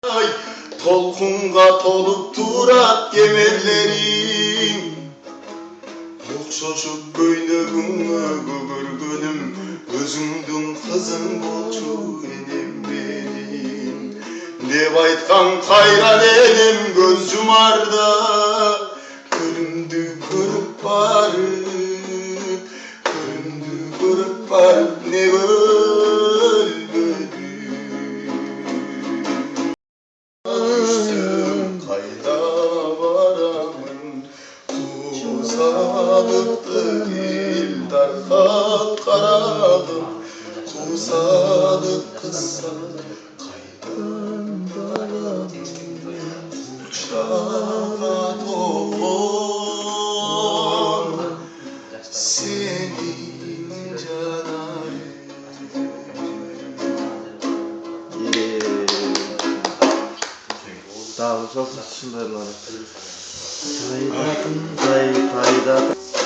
Толқынға толып тұрат кемерлерің, оқшошып көйлегіңе көгергенім, өзіңдің қызың болчу енем менің. Деп айтқан қайран енем көз жұмарда, көрімді көріп барып, не қайда барамын, қусаdıқты ел тарқат қарағым, қусадық қысса қайдан барамын, құшаға толған сенің жанарың. Daha çok şunlarla. Taydatın.